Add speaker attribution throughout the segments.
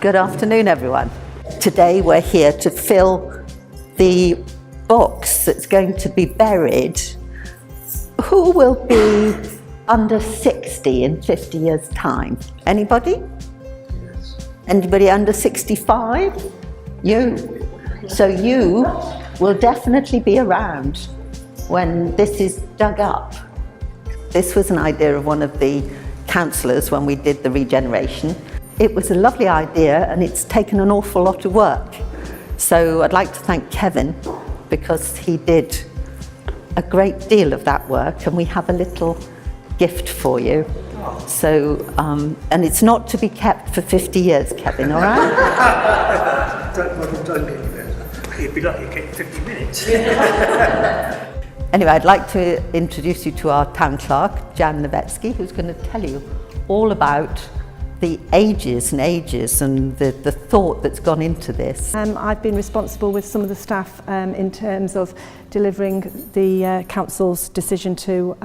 Speaker 1: Good afternoon, everyone. Today we're here to fill the box that's going to be buried. Who will be under 60 in 50 years' time? Anybody?
Speaker 2: Yes.
Speaker 1: Anybody under 65? You. So you will definitely be around when this is dug up. This was an idea of one of the councillors when we did the regeneration. It was a lovely idea and it's taken an awful lot of work. So I'd like to thank Kevin because he did a great deal of that work, and we have a little gift for you. So, and it's not to be kept for 50 years, Kevin, all right?
Speaker 2: Don't get it. You'd be lucky to get 50 minutes.
Speaker 1: Anyway, I'd like to introduce you to our town clerk, Jan Novetzky, who's going to tell you all about the ages and ages and the thought that's gone into this.
Speaker 3: I've been responsible with some of the staff in terms of delivering the council's decision to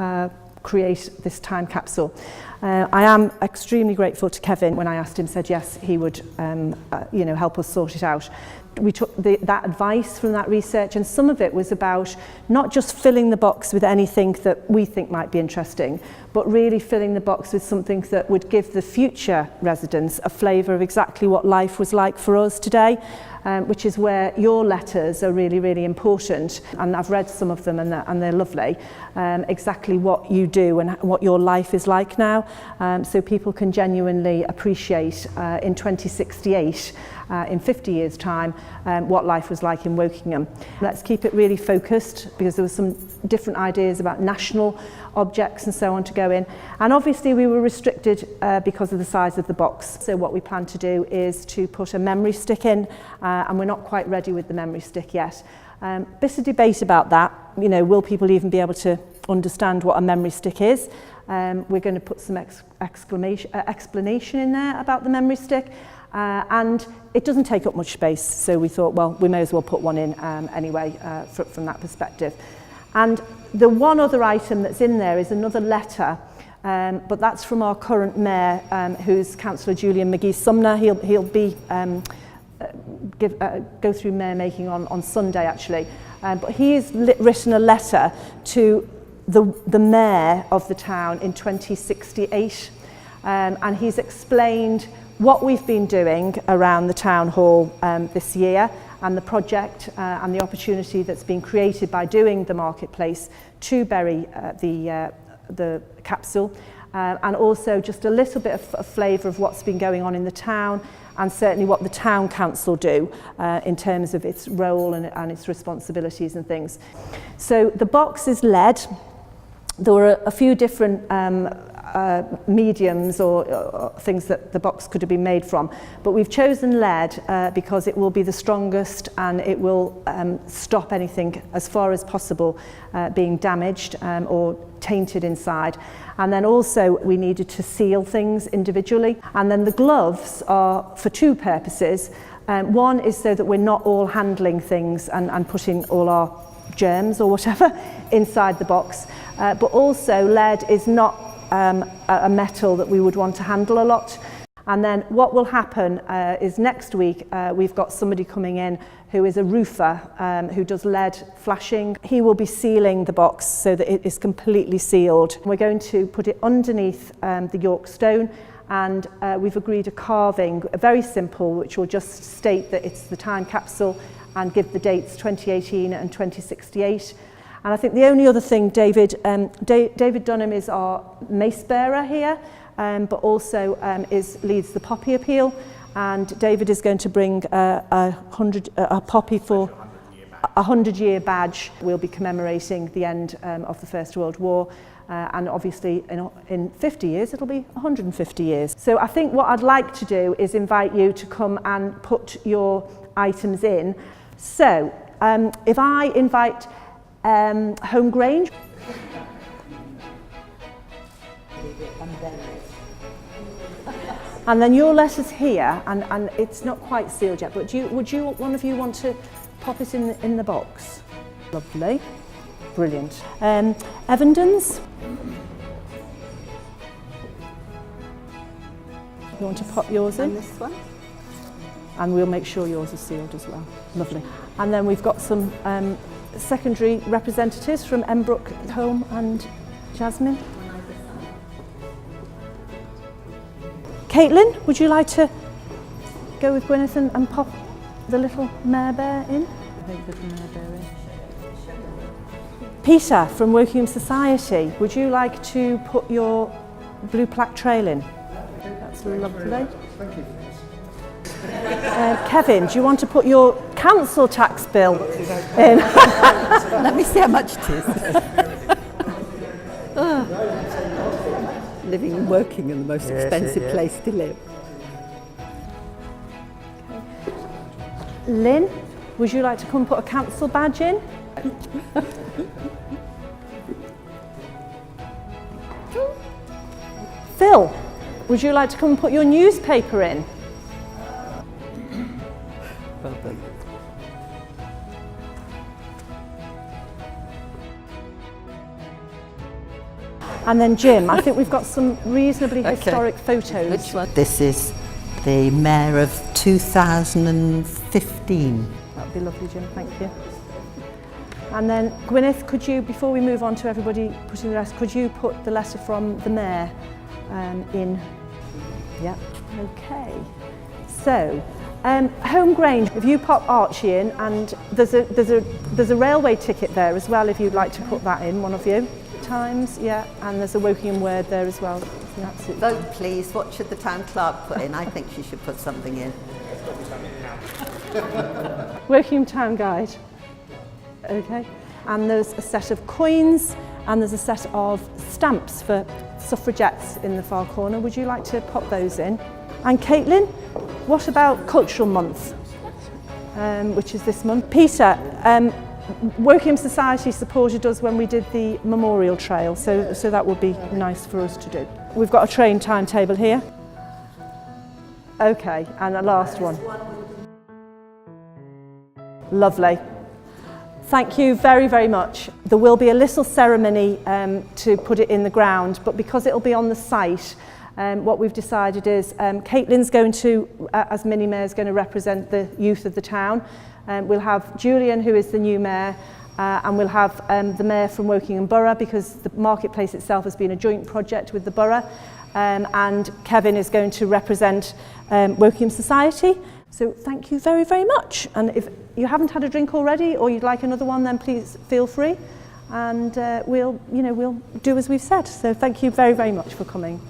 Speaker 3: create this time capsule. I am extremely grateful to Kevin. When I asked him, said yes, he would help us sort it out. We took that advice from that research, and some of it was about not just filling the box with anything that we think might be interesting, but really filling the box with something that would give the future residents a flavour of exactly what life was like for us today, which is where your letters are really, really important. And I've read some of them and they're lovely. Exactly what you do and what your life is like now, so people can genuinely appreciate in 2068, in 50 years' time, what life was like in Wokingham. Let's keep it really focused, because there were some different ideas about national objects and so on to go in. And obviously we were restricted because of the size of the box. So what we plan to do is to put a memory stick in, and we're not quite ready with the memory stick yet. Bit of debate about that. You know, will people even be able to understand what a memory stick is? We're going to put some explanation in there about the memory stick. And it doesn't take up much space, so we thought, well, we may as well put one in anyway from that perspective. And the one other item that's in there is another letter, but that's from our current mayor, who's Councillor Julian McGee-Sumner. He'll be go through mayor making on Sunday actually, but he's written a letter to the mayor of the town in 2068, and he's explained what we've been doing around the town hall this year, and the project and the opportunity that's been created by doing the marketplace to bury the capsule, and also just a little bit of a flavour of what's been going on in the town, and certainly what the town council do in terms of its role and its responsibilities and things. So the box is lead. There were a few different mediums or things that the box could have been made from, but we've chosen lead because it will be the strongest, and it will stop anything as far as possible being damaged or tainted inside. And then also we needed to seal things individually, and then the gloves are for two purposes. One is so that we're not all handling things and putting all our germs or whatever inside the box, but also lead is not a metal that we would want to handle a lot. And then what will happen is next week we've got somebody coming in who is a roofer who does lead flashing. He will be sealing the box so that it is completely sealed. We're going to put it underneath the York stone, and we've agreed a carving, very simple, which will just state that it's the time capsule and give the dates 2018 and 2068. And I think the only other thing, David Dunham is our mace bearer here, but also leads the poppy appeal. And David is going to bring a poppy for a 100-year badge. We'll be commemorating the end of the First World War. And obviously in 50 years, it'll be 150 years. So I think what I'd like to do is invite you to come and put your items in. So if I invite Home Grange. And then your letter's here, and it's not quite sealed yet, but would one of you want to pop it in the box? Lovely. Brilliant. Evandon's. You want to pop yours in?
Speaker 1: And this one?
Speaker 3: And we'll make sure yours are sealed as well. Lovely. And then we've got some secondary representatives from Embrook, Home and Jasmine. Caitlin, would you like to go with Gwyneth and pop the little mare bear in? I think the mare bear in. Peter from Wokingham Society, would you like to put your blue plaque trail in? That's lovely.
Speaker 2: Thank you.
Speaker 3: Kevin, do you want to put your council tax bill in?
Speaker 1: Let me see how much it is. Living and working in the most expensive place to live.
Speaker 3: Lynn, would you like to come put a council badge in? Phil, would you like to come and put your newspaper in?
Speaker 1: Well done.
Speaker 3: And then Jim, I think we've got some reasonably historic photos.
Speaker 1: Which one? This is the Mayor of 2015.
Speaker 3: That would be lovely, Jim, thank you. And then Gwyneth, could you, before we move on to everybody putting the rest, could you put the letter from the Mayor in? Yeah, okay. So, Home Grange, if you pop Archie in, and there's a railway ticket there as well, if you'd like to put that in, one of you. Times, yeah, and there's a Wokingham word there as well.
Speaker 1: Vote please, what should the town clerk put in? I think she should put something in.
Speaker 3: Wokingham Town Guide. Okay, and there's a set of coins and there's a set of stamps for suffragettes in the far corner. Would you like to pop those in? And Caitlin, what about Cultural Month, which is this month? Peter, Wokingham Society supported us when we did the memorial trail, so that would be nice for us to do. We've got a train timetable here. Okay, and the last one. Lovely. Thank you very, very much. There will be a little ceremony to put it in the ground, but because it'll be on the site, what we've decided is Caitlin's going to, as mini mayor, is going to represent the youth of the town. We'll have Julian, who is the new mayor, and we'll have the mayor from Wokingham Borough, because the marketplace itself has been a joint project with the borough, and Kevin is going to represent Wokingham Society. So thank you very, very much. And if you haven't had a drink already, or you'd like another one, then please feel free, and we'll do as we've said. So thank you very, very much for coming.